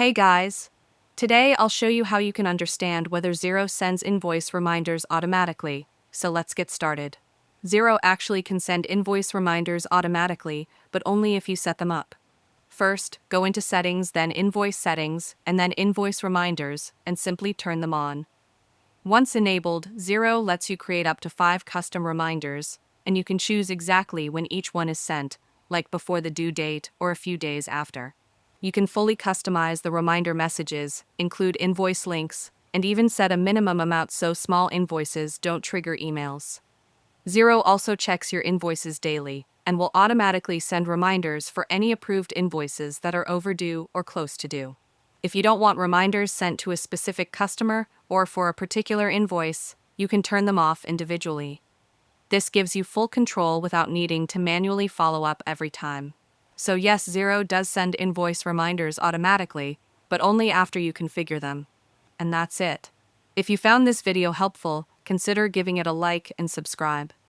Hey guys! Today I'll show you how you can understand whether Xero sends invoice reminders automatically, so let's get started. Xero actually can send invoice reminders automatically, but only if you set them up. First, go into Settings, then Invoice Settings, and then Invoice Reminders, and simply turn them on. Once enabled, Xero lets you create up to 5 custom reminders, and you can choose exactly when each one is sent, like before the due date or a few days after. You can fully customize the reminder messages, include invoice links, and even set a minimum amount so small invoices don't trigger emails. Xero also checks your invoices daily and will automatically send reminders for any approved invoices that are overdue or close to due. If you don't want reminders sent to a specific customer or for a particular invoice, you can turn them off individually. This gives you full control without needing to manually follow up every time. So yes, Xero does send invoice reminders automatically, but only after you configure them. And that's it. If you found this video helpful, consider giving it a like and subscribe.